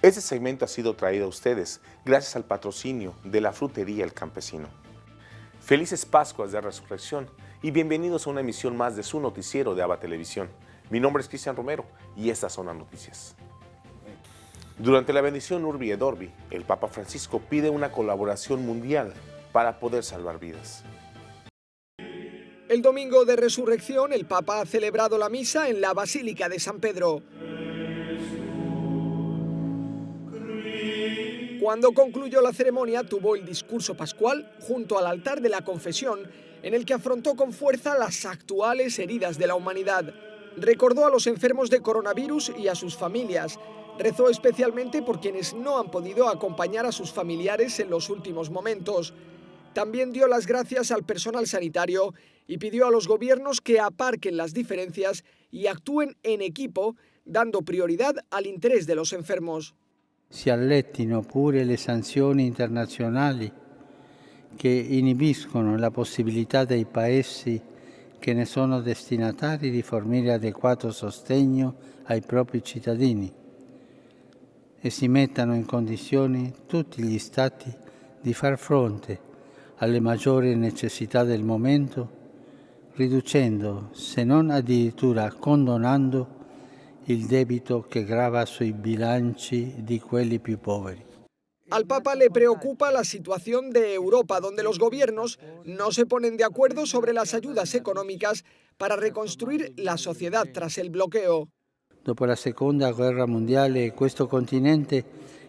Este segmento ha sido traído a ustedes gracias al patrocinio de la frutería El Campesino. Felices Pascuas de Resurrección y bienvenidos a una emisión más de su noticiero de ABA Televisión. Mi nombre es Cristian Romero y estas son las noticias. Durante la bendición Urbi et Orbi, el Papa Francisco pide una colaboración mundial para poder salvar vidas. El domingo de Resurrección, el Papa ha celebrado la misa en la Basílica de San Pedro. Cuando concluyó la ceremonia, tuvo el discurso pascual junto al altar de la confesión, en el que afrontó con fuerza las actuales heridas de la humanidad. Recordó a los enfermos de coronavirus y a sus familias. Rezó especialmente por quienes no han podido acompañar a sus familiares en los últimos momentos. También dio las gracias al personal sanitario y pidió a los gobiernos que aparquen las diferencias y actúen en equipo, dando prioridad al interés de los enfermos. Si allettino pure le sanzioni internazionali che inibiscono la possibilità dei paesi che ne sono destinatari di fornire adeguato sostegno ai propri cittadini e si mettano in condizioni tutti gli Stati di far fronte alle maggiori necessità del momento, riducendo, se non addirittura condonando, il debito que grava sui bilanci di quelli più poveri. Al Papa le preocupa la situación de Europa, donde los gobiernos no se ponen de acuerdo sobre las ayudas económicas para reconstruir la sociedad tras el bloqueo. Dopo la Seconda Guerra Mondiale, questo continente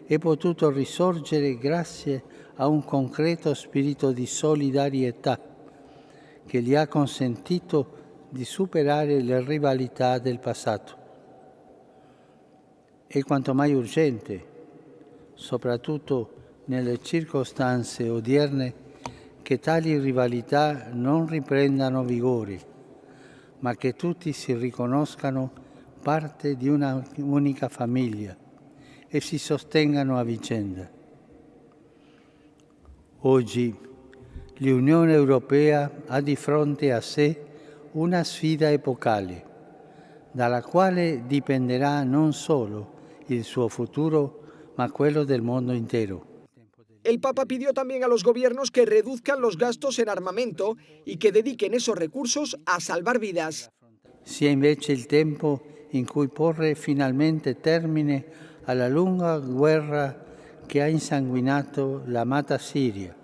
è potuto risorgere grazie a un concreto spirito di solidarietà che gli ha consentito di superare le rivalità del passato. È quanto mai urgente, soprattutto nelle circostanze odierne, che tali rivalità non riprendano vigore, ma che tutti si riconoscano parte di una unica famiglia e si sostengano a vicenda. Oggi l'Unione Europea ha di fronte a sé una sfida epocale, dalla quale dipenderà non solo il suo futuro, ma quello del mondo intero. El Papa pidió también a los gobiernos que reduzcan los gastos en armamento y que dediquen esos recursos a salvar vidas. Sia invece il tempo in cui porre finalmente termine alla lunga guerra che ha insanguinato l'amata Siria,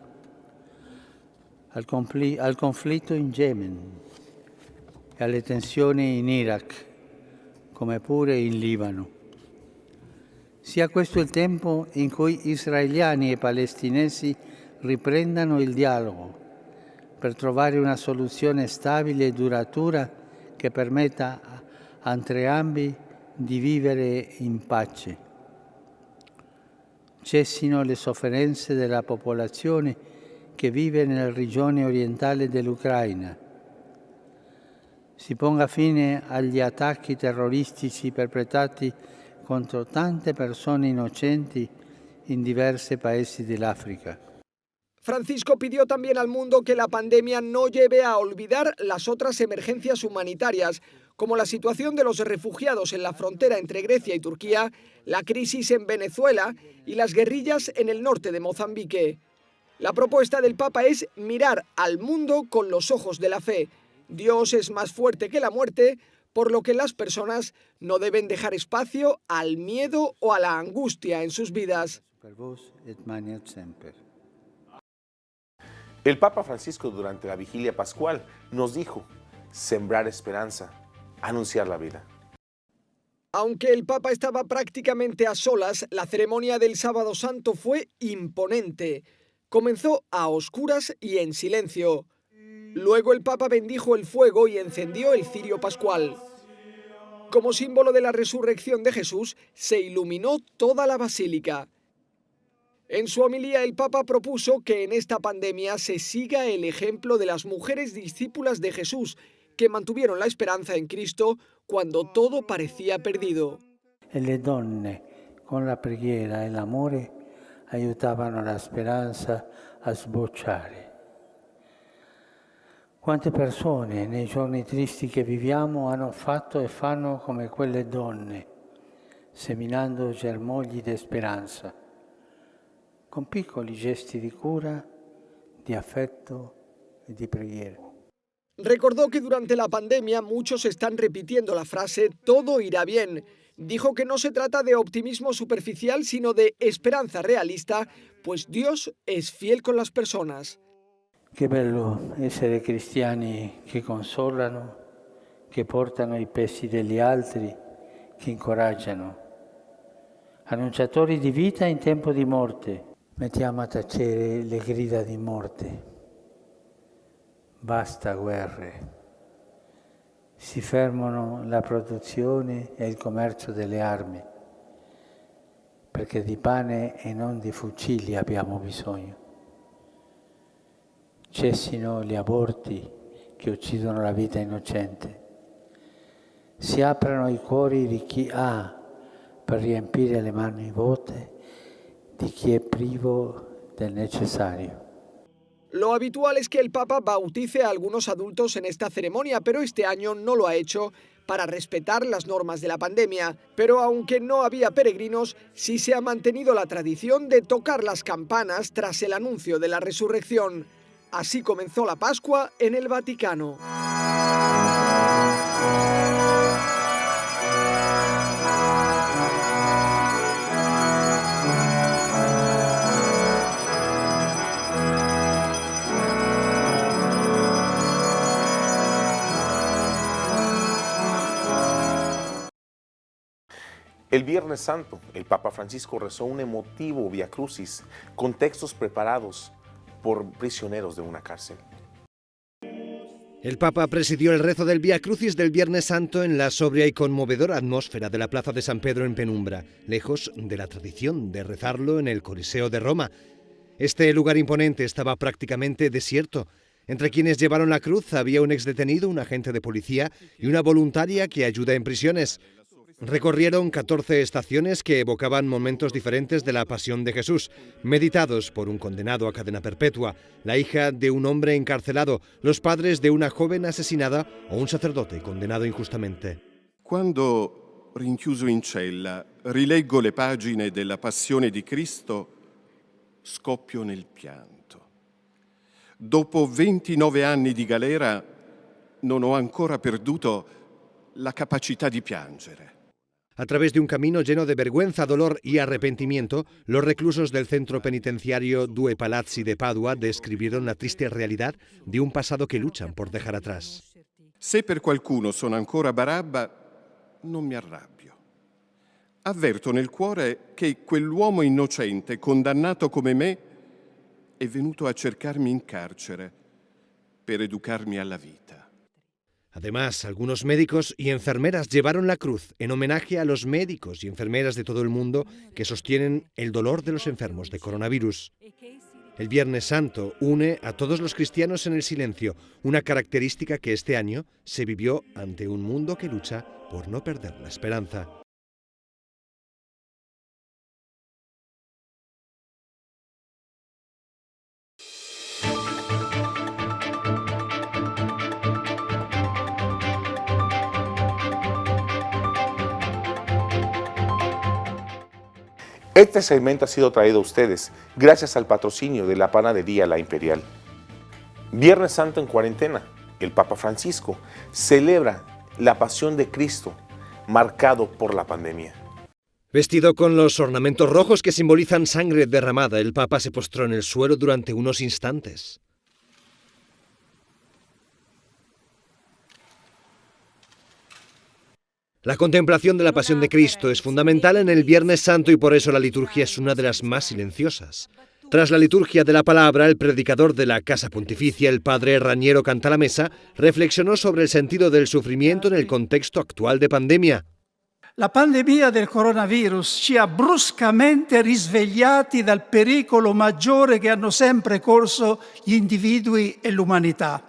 al conflitto in Yemen e alle tensioni in Iraq, come pure in Libano. Sia questo il tempo in cui israeliani e palestinesi riprendano il dialogo per trovare una soluzione stabile e duratura che permetta a entrambi di vivere in pace. Cessino le sofferenze della popolazione che vive nella regione orientale dell'Ucraina. Si ponga fine agli attacchi terroristici perpetrati contro tante persone inocenti in diversi paesi dell'Africa. Francisco pidió también al mundo que la pandemia no lleve a olvidar las otras emergencias humanitarias, como la situación de los refugiados en la frontera entre Grecia y Turquía, la crisis en Venezuela y las guerrillas en el norte de Mozambique. La propuesta del Papa es mirar al mundo con los ojos de la fe. Dios es más fuerte que la muerte, por lo que las personas no deben dejar espacio al miedo o a la angustia en sus vidas. El Papa Francisco durante la vigilia pascual nos dijo: sembrar esperanza, anunciar la vida. Aunque el Papa estaba prácticamente a solas, la ceremonia del Sábado Santo fue imponente. Comenzó a oscuras y en silencio. Luego el Papa bendijo el fuego y encendió el cirio pascual. Como símbolo de la resurrección de Jesús, se iluminó toda la basílica. En su homilía, el Papa propuso que en esta pandemia se siga el ejemplo de las mujeres discípulas de Jesús, que mantuvieron la esperanza en Cristo cuando todo parecía perdido. E le donne, con la preghiera e l'amore, aiutavano la speranza a sbocciare. Quante persone nei giorni tristi che viviamo hanno fatto e fanno come quelle donne, seminando germogli di speranza, con piccoli gesti di cura, di affetto e di preghiera. Recordó que durante la pandemia muchos están repitiendo la frase «todo irá bien». Dijo que no se trata de optimismo superficial, sino de esperanza realista, pues Dios es fiel con las personas. Che bello essere cristiani che consolano, che portano i pesi degli altri, che incoraggiano. Annunciatori di vita in tempo di morte. Mettiamo a tacere le grida di morte. Basta guerre. Si fermano la produzione e il commercio delle armi, perché di pane e non di fucili abbiamo bisogno. Cessino gli aborti che uccidono la vita innocente. Si aprano i cuori di chi ha per riempire le mani vuote di chi è privo del necesario. Lo habitual es que el Papa bautice a algunos adultos en esta ceremonia, pero este año no lo ha hecho para respetar las normas de la pandemia. Pero aunque no había peregrinos, sí se ha mantenido la tradición de tocar las campanas tras el anuncio de la resurrección. Así comenzó la Pascua en el Vaticano. El Viernes Santo, el Papa Francisco rezó un emotivo Via Crucis con textos preparados por prisioneros de una cárcel. El Papa presidió el rezo del Via Crucis del Viernes Santo en la sobria y conmovedora atmósfera de la Plaza de San Pedro en Penumbra, lejos de la tradición de rezarlo en el Coliseo de Roma. Este lugar imponente estaba prácticamente desierto. Entre quienes llevaron la cruz había un exdetenido, un agente de policía y una voluntaria que ayuda en prisiones. Recorrieron 14 estaciones que evocaban momentos diferentes de la pasión de Jesús, meditados por un condenado a cadena perpetua, la hija de un hombre encarcelado, los padres de una joven asesinada o un sacerdote condenado injustamente. Quando, rinchiuso in cella, rileggo le pagine della Passione di Cristo, scoppio nel pianto. Dopo 29 anni di galera non ho ancora perduto la capacità di piangere. A través de un camino lleno de vergüenza, dolor y arrepentimiento, los reclusos del centro penitenciario Due Palazzi de Padua describieron la triste realidad de un pasado que luchan por dejar atrás. Se per qualcuno sono ancora Barabba, non mi arrabbio. Avverto nel cuore che quell'uomo innocente, condannato come me, è venuto a cercarmi in carcere per educarmi alla vita. Además, algunos médicos y enfermeras llevaron la cruz en homenaje a los médicos y enfermeras de todo el mundo que sostienen el dolor de los enfermos de coronavirus. El Viernes Santo une a todos los cristianos en el silencio, una característica que este año se vivió ante un mundo que lucha por no perder la esperanza. Este segmento ha sido traído a ustedes gracias al patrocinio de la panadería La Imperial. Viernes Santo en cuarentena, el Papa Francisco celebra la pasión de Cristo, marcado por la pandemia. Vestido con los ornamentos rojos que simbolizan sangre derramada, el Papa se postró en el suelo durante unos instantes. La contemplación de la Pasión de Cristo es fundamental en el Viernes Santo y por eso la liturgia es una de las más silenciosas. Tras la liturgia de la palabra, el predicador de la Casa Pontificia, el padre Raniero Cantalamessa, reflexionó sobre el sentido del sufrimiento en el contexto actual de pandemia. La pandemia del coronavirus ci ha bruscamente risvegliati dal pericolo maggiore che hanno sempre corso gli individui e l'umanità.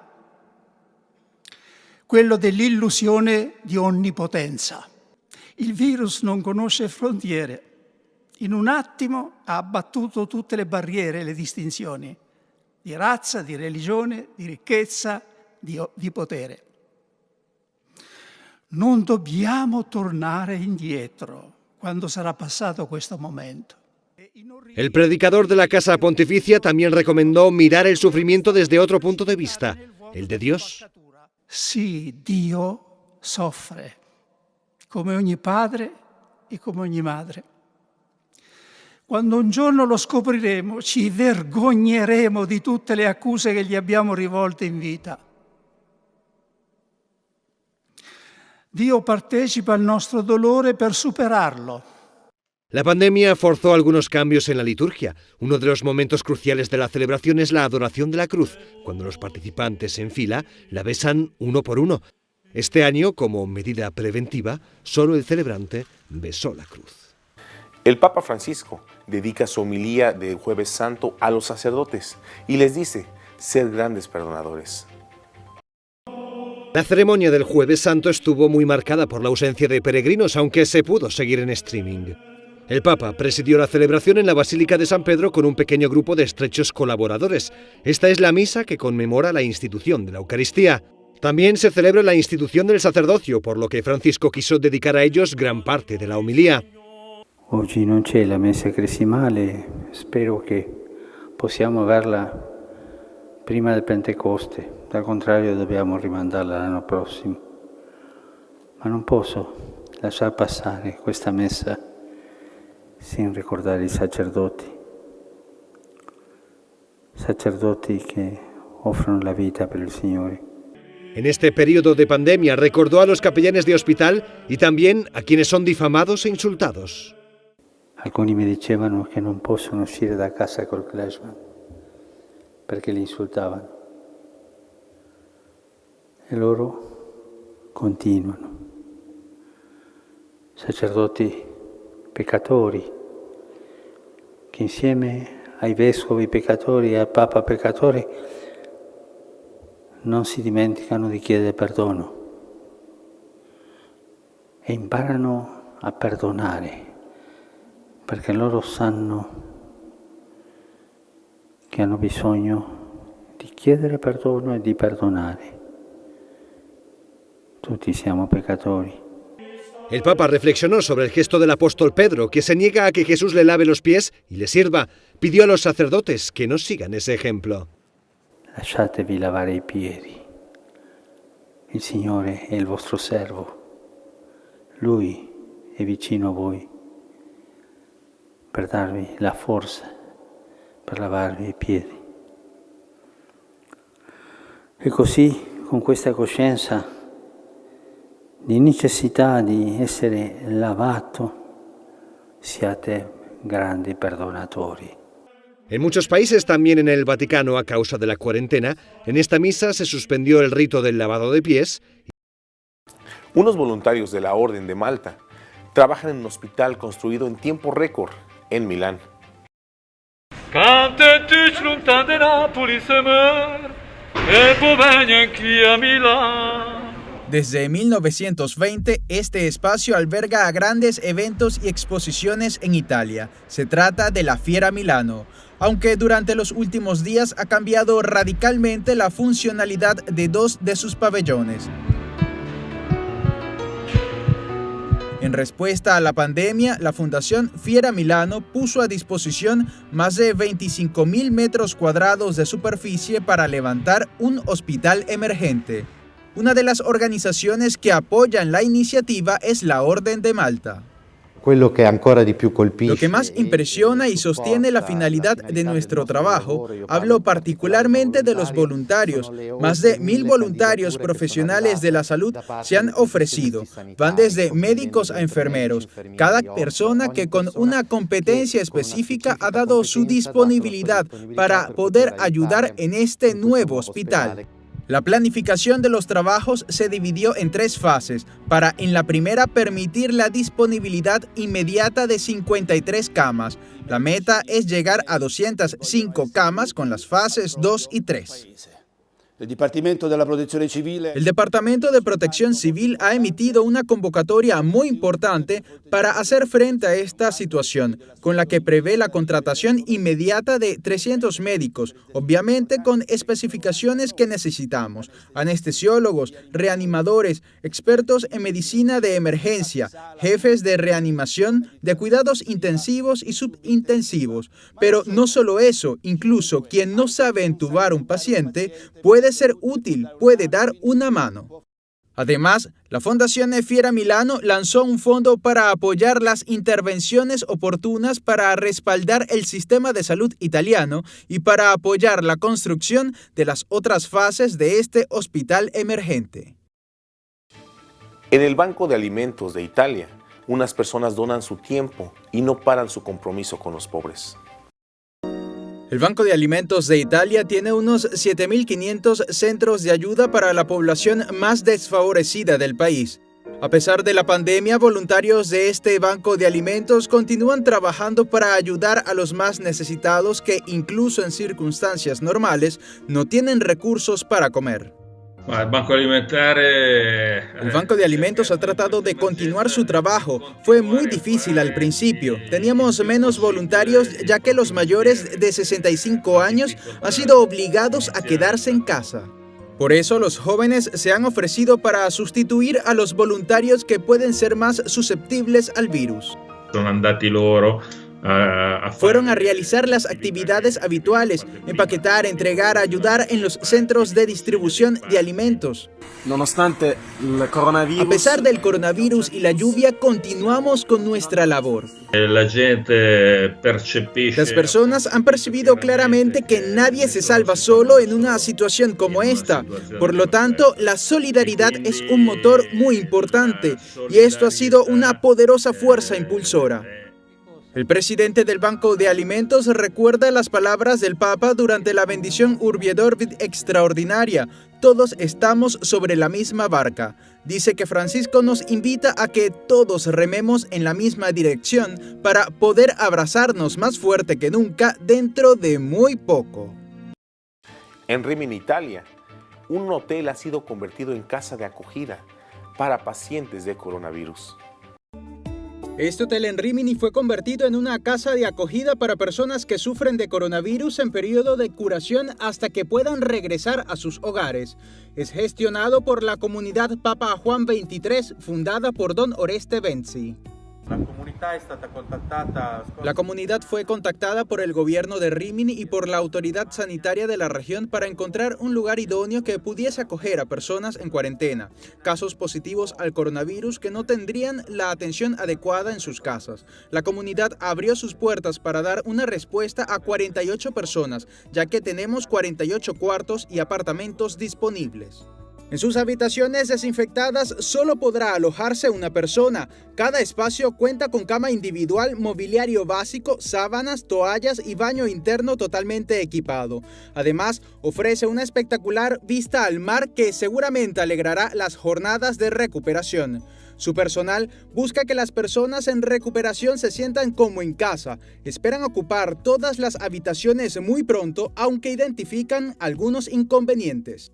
Quello dell'illusione di onnipotenza. Il virus non conosce frontiere. In un attimo ha abbattuto tutte le barriere e le distinzioni di razza, di religione, di ricchezza, di potere. Non dobbiamo tornare indietro. quando sarà passato questo momento. El predicador de la Casa Pontificia también recomendó mirar el sufrimiento desde otro punto de vista, el de Dios. Sì, Dio soffre, come ogni padre e come ogni madre. Quando un giorno lo scopriremo, ci vergogneremo di tutte le accuse che gli abbiamo rivolte in vita. Dio partecipa al nostro dolore per superarlo. La pandemia forzó algunos cambios en la liturgia. Uno de los momentos cruciales de la celebración es la adoración de la cruz, cuando los participantes en fila la besan uno por uno. Este año, como medida preventiva, solo el celebrante besó la cruz. El Papa Francisco dedica su homilía de Jueves Santo a los sacerdotes y les dice ser grandes perdonadores. La ceremonia del Jueves Santo estuvo muy marcada por la ausencia de peregrinos, aunque se pudo seguir en streaming. El Papa presidió la celebración en la Basílica de San Pedro con un pequeño grupo de estrechos colaboradores. Esta es la misa que conmemora la institución de la Eucaristía. También se celebra la institución del sacerdocio, por lo que Francisco quiso dedicar a ellos gran parte de la homilía. Oggi non c'è la messa cresimale, spero che possiamo averla prima del Pentecoste, al contrario dobbiamo rimandarla l'anno prossimo. Ma non posso lasciar passare questa messa sin ricordare i sacerdoti che offrono la vita per il Signore. En este periodo de pandemia recordó a los capellanes de hospital y también a quienes son difamados e insultados. Alcuni mi dicevano che non possono uscire da casa col Kleshman perché li insultavano. E loro continuano. Sacerdoti peccatori che insieme ai vescovi peccatori e al Papa peccatore non si dimenticano di chiedere perdono e imparano a perdonare perché loro sanno che hanno bisogno di chiedere perdono e di perdonare. Tutti siamo peccatori. El Papa reflexionó sobre el gesto del apóstol Pedro, que se niega a que Jesús le lave los pies y le sirva. Pidió a los sacerdotes que no sigan ese ejemplo. Lasciatevi lavare i piedi. Il Signore è il vostro servo. Lui è vicino a voi per darvi la forza per lavarvi i piedi. E così, con questa coscienza di necessità di essere lavato, siate grandi perdonatori. En muchos países, también en el Vaticano, a causa de la cuarentena, en esta misa se suspendió el rito del lavado de pies. Unos voluntarios de la Orden de Malta trabajan en un hospital construido en tiempo récord en Milán. Desde 1920, este espacio alberga a grandes eventos y exposiciones en Italia. Se trata de la Fiera Milano, aunque durante los últimos días ha cambiado radicalmente la funcionalidad de dos de sus pabellones. En respuesta a la pandemia, la Fundación Fiera Milano puso a disposición más de 25.000 metros cuadrados de superficie para levantar un hospital emergente. Una de las organizaciones que apoyan la iniciativa es la Orden de Malta. Lo que más impresiona y sostiene la finalidad de nuestro trabajo, hablo particularmente de los voluntarios. Más de 1.000 voluntarios profesionales de la salud se han ofrecido. Van desde médicos a enfermeros. Cada persona que con una competencia específica ha dado su disponibilidad para poder ayudar en este nuevo hospital. La planificación de los trabajos se dividió en 3 fases, para en la primera permitir la disponibilidad inmediata de 53 camas. La meta es llegar a 205 camas con las fases 2 y 3. El Departamento de Protección Civil ha emitido una convocatoria muy importante para hacer frente a esta situación, con la que prevé la contratación inmediata de 300 médicos, obviamente con especificaciones que necesitamos: anestesiólogos, reanimadores, expertos en medicina de emergencia, jefes de reanimación, de cuidados intensivos y subintensivos. Pero no solo eso, incluso quien no sabe entubar un paciente puede ser útil, puede dar una mano. Además, la Fundación Fiera Milano lanzó un fondo para apoyar las intervenciones oportunas para respaldar el sistema de salud italiano y para apoyar la construcción de las otras fases de este hospital emergente. En el Banco de Alimentos de Italia, unas personas donan su tiempo y no paran su compromiso con los pobres. El Banco de Alimentos de Italia tiene unos 7.500 centros de ayuda para la población más desfavorecida del país. A pesar de la pandemia, voluntarios de este Banco de Alimentos continúan trabajando para ayudar a los más necesitados que, incluso en circunstancias normales, no tienen recursos para comer. El Banco de Alimentos ha tratado de continuar su trabajo. Fue muy difícil al principio. Teníamos menos voluntarios ya que los mayores de 65 años han sido obligados a quedarse en casa. Por eso los jóvenes se han ofrecido para sustituir a los voluntarios que pueden ser más susceptibles al virus. Fueron a realizar las actividades habituales: empaquetar, entregar, ayudar en los centros de distribución de alimentos. A pesar del coronavirus y la lluvia, continuamos con nuestra labor. Las personas han percibido claramente que nadie se salva solo en una situación como esta. Por lo tanto, la solidaridad es un motor muy importante y esto ha sido una poderosa fuerza impulsora. El presidente del Banco de Alimentos recuerda las palabras del Papa durante la bendición Urbi et Orbit extraordinaria: todos estamos sobre la misma barca. Dice que Francisco nos invita a que todos rememos en la misma dirección para poder abrazarnos más fuerte que nunca dentro de muy poco. En Rimini, Italia, un hotel ha sido convertido en casa de acogida para pacientes de coronavirus. Este hotel en Rimini fue convertido en una casa de acogida para personas que sufren de coronavirus en periodo de curación hasta que puedan regresar a sus hogares. Es gestionado por la comunidad Papa Juan XXIII, fundada por Don Oreste Benzi. La comunidad fue contactada por el gobierno de Rimini y por la autoridad sanitaria de la región para encontrar un lugar idóneo que pudiese acoger a personas en cuarentena, casos positivos al coronavirus que no tendrían la atención adecuada en sus casas. La comunidad abrió sus puertas para dar una respuesta a 48 personas, ya que tenemos 48 cuartos y apartamentos disponibles. En sus habitaciones desinfectadas solo podrá alojarse una persona. Cada espacio cuenta con cama individual, mobiliario básico, sábanas, toallas y baño interno totalmente equipado. Además, ofrece una espectacular vista al mar que seguramente alegrará las jornadas de recuperación. Su personal busca que las personas en recuperación se sientan como en casa. Esperan ocupar todas las habitaciones muy pronto, aunque identifican algunos inconvenientes.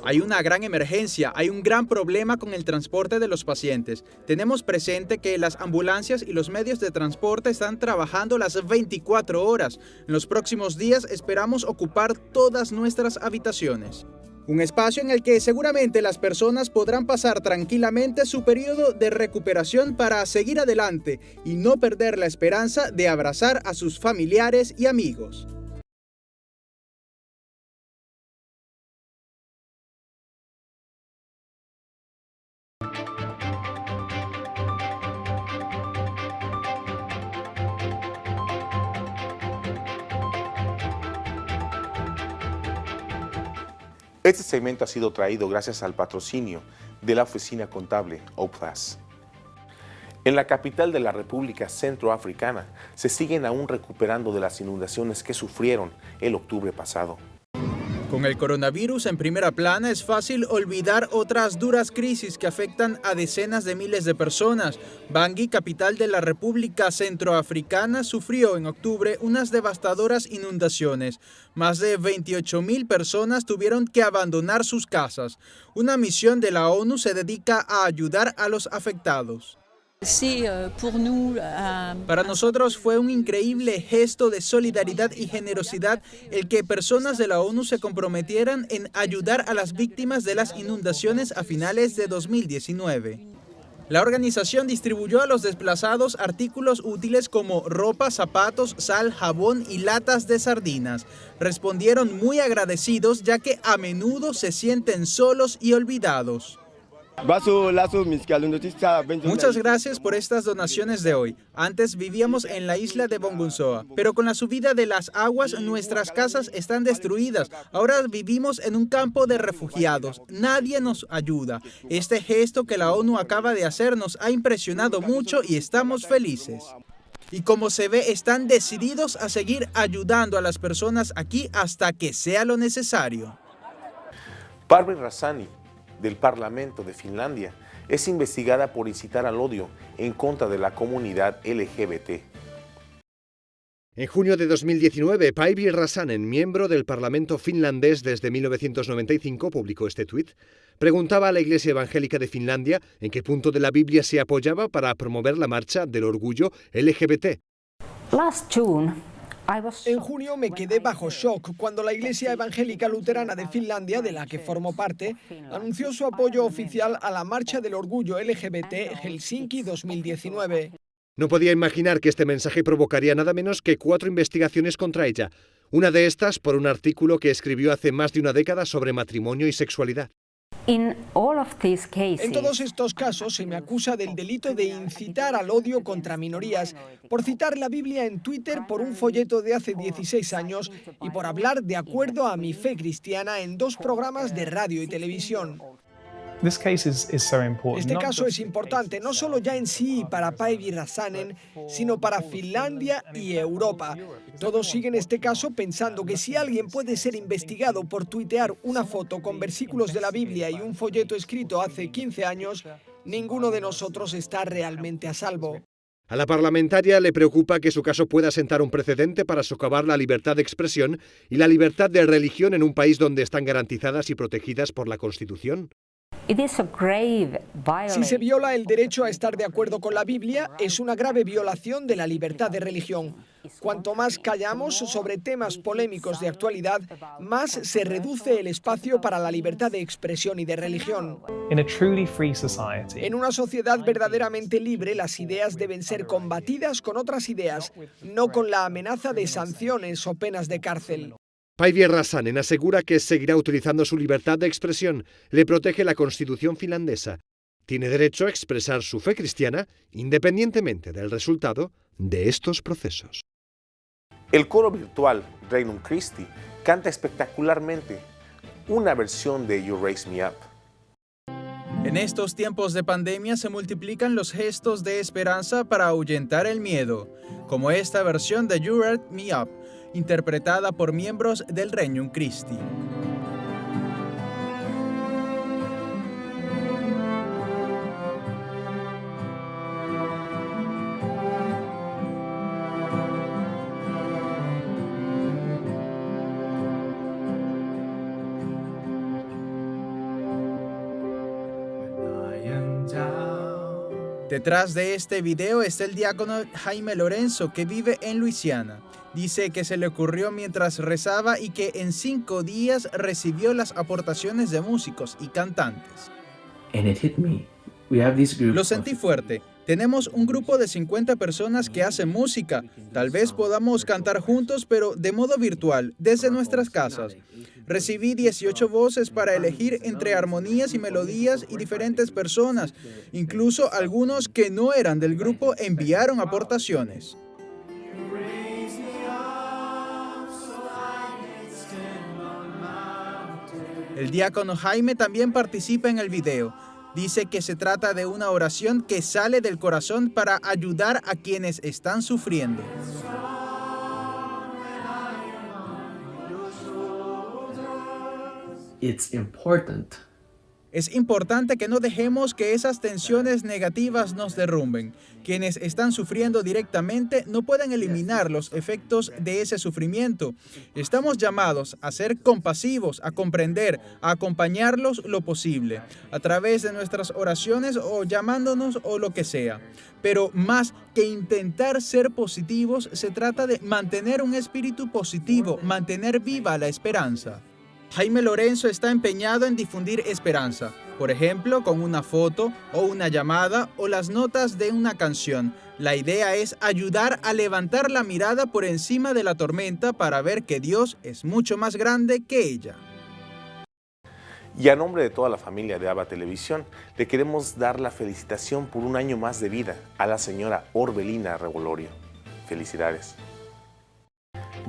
Hay una gran emergencia, hay un gran problema con el transporte de los pacientes. Tenemos presente que las ambulancias y los medios de transporte están trabajando las 24 horas. En los próximos días esperamos ocupar todas nuestras habitaciones. Un espacio en el que seguramente las personas podrán pasar tranquilamente su periodo de recuperación para seguir adelante y no perder la esperanza de abrazar a sus familiares y amigos. Este segmento ha sido traído gracias al patrocinio de la oficina contable OPLAS. En la capital de la República Centroafricana se siguen aún recuperando de las inundaciones que sufrieron el octubre pasado. Con el coronavirus en primera plana es fácil olvidar otras duras crisis que afectan a decenas de miles de personas. Bangui, capital de la República Centroafricana, sufrió en octubre unas devastadoras inundaciones. Más de 28.000 personas tuvieron que abandonar sus casas. Una misión de la ONU se dedica a ayudar a los afectados. Para nosotros fue un increíble gesto de solidaridad y generosidad el que personas de la ONU se comprometieran en ayudar a las víctimas de las inundaciones a finales de 2019. La organización distribuyó a los desplazados artículos útiles como ropa, zapatos, sal, jabón y latas de sardinas. Respondieron muy agradecidos ya que a menudo se sienten solos y olvidados. Muchas gracias por estas donaciones de hoy. Antes vivíamos en la isla de Bongunsoa, pero con la subida de las aguas nuestras casas están destruidas. Ahora vivimos en un campo de refugiados. Nadie nos ayuda. Este gesto que la ONU acaba de hacer nos ha impresionado mucho y estamos felices. Y como se ve, están decididos a seguir ayudando a las personas aquí hasta que sea lo necesario. Parvi Rassani, del Parlamento de Finlandia, es investigada por incitar al odio en contra de la comunidad LGBT. En junio de 2019, Päivi Räsänen, miembro del Parlamento finlandés desde 1995, publicó este tuit. Preguntaba a la Iglesia Evangélica de Finlandia en qué punto de la Biblia se apoyaba para promover la marcha del orgullo LGBT. En junio me quedé bajo shock cuando la Iglesia Evangélica Luterana de Finlandia, de la que formo parte, anunció su apoyo oficial a la Marcha del Orgullo LGBT Helsinki 2019. No podía imaginar que este mensaje provocaría nada menos que 4 investigaciones contra ella. Una de estas por un artículo que escribió hace más de una década sobre matrimonio y sexualidad. En todos estos casos se me acusa del delito de incitar al odio contra minorías, por citar la Biblia en Twitter por un folleto de hace 16 años y por hablar de acuerdo a mi fe cristiana en 2 programas de radio y televisión. Este caso es importante no solo ya en sí para Päivi Räsänen, sino para Finlandia y Europa. Todos siguen este caso pensando que si alguien puede ser investigado por tuitear una foto con versículos de la Biblia y un folleto escrito hace 15 años, ninguno de nosotros está realmente a salvo. A la parlamentaria le preocupa que su caso pueda sentar un precedente para socavar la libertad de expresión y la libertad de religión en un país donde están garantizadas y protegidas por la Constitución. Si se viola el derecho a estar de acuerdo con la Biblia, es una grave violación de la libertad de religión. Cuanto más callamos sobre temas polémicos de actualidad, más se reduce el espacio para la libertad de expresión y de religión. En una sociedad verdaderamente libre, las ideas deben ser combatidas con otras ideas, no con la amenaza de sanciones o penas de cárcel. Päivi Räsänen asegura que seguirá utilizando su libertad de expresión. Le protege la Constitución finlandesa. Tiene derecho a expresar su fe cristiana independientemente del resultado de estos procesos. El coro virtual Regnum Christi canta espectacularmente una versión de You Raise Me Up. En estos tiempos de pandemia se multiplican los gestos de esperanza para ahuyentar el miedo, como esta versión de You Raise Me Up, interpretada por miembros del Regnum Christi. Detrás de este video está el diácono Jaime Lorenzo, que vive en Luisiana. Dice que se le ocurrió mientras rezaba y que en 5 días recibió las aportaciones de músicos y cantantes. Lo sentí fuerte. Tenemos un grupo de 50 personas que hacen música. Tal vez podamos cantar juntos, pero de modo virtual, desde nuestras casas. Recibí 18 voces para elegir entre armonías y melodías y diferentes personas. Incluso algunos que no eran del grupo enviaron aportaciones. El diácono Jaime también participa en el video. Dice que se trata de una oración que sale del corazón para ayudar a quienes están sufriendo. Es importante que no dejemos que esas tensiones negativas nos derrumben. Quienes están sufriendo directamente no pueden eliminar los efectos de ese sufrimiento. Estamos llamados a ser compasivos, a comprender, a acompañarlos lo posible, a través de nuestras oraciones o llamándonos o lo que sea. Pero más que intentar ser positivos, se trata de mantener un espíritu positivo, mantener viva la esperanza. Jaime Lorenzo está empeñado en difundir esperanza, por ejemplo, con una foto o una llamada o las notas de una canción. La idea es ayudar a levantar la mirada por encima de la tormenta para ver que Dios es mucho más grande que ella. Y a nombre de toda la familia de ABA Televisión, le queremos dar la felicitación por un año más de vida a la señora Orbelina Revolorio. Felicidades.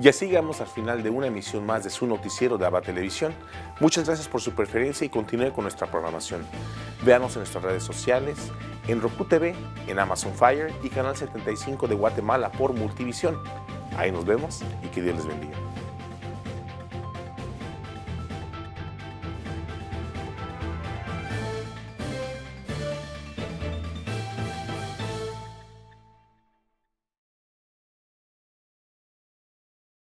Y así llegamos al final de una emisión más de su noticiero de ABA Televisión. Muchas gracias por su preferencia y continúe con nuestra programación. Véanos en nuestras redes sociales, en Roku TV, en Amazon Fire y Canal 75 de Guatemala por Multivisión. Ahí nos vemos y que Dios les bendiga.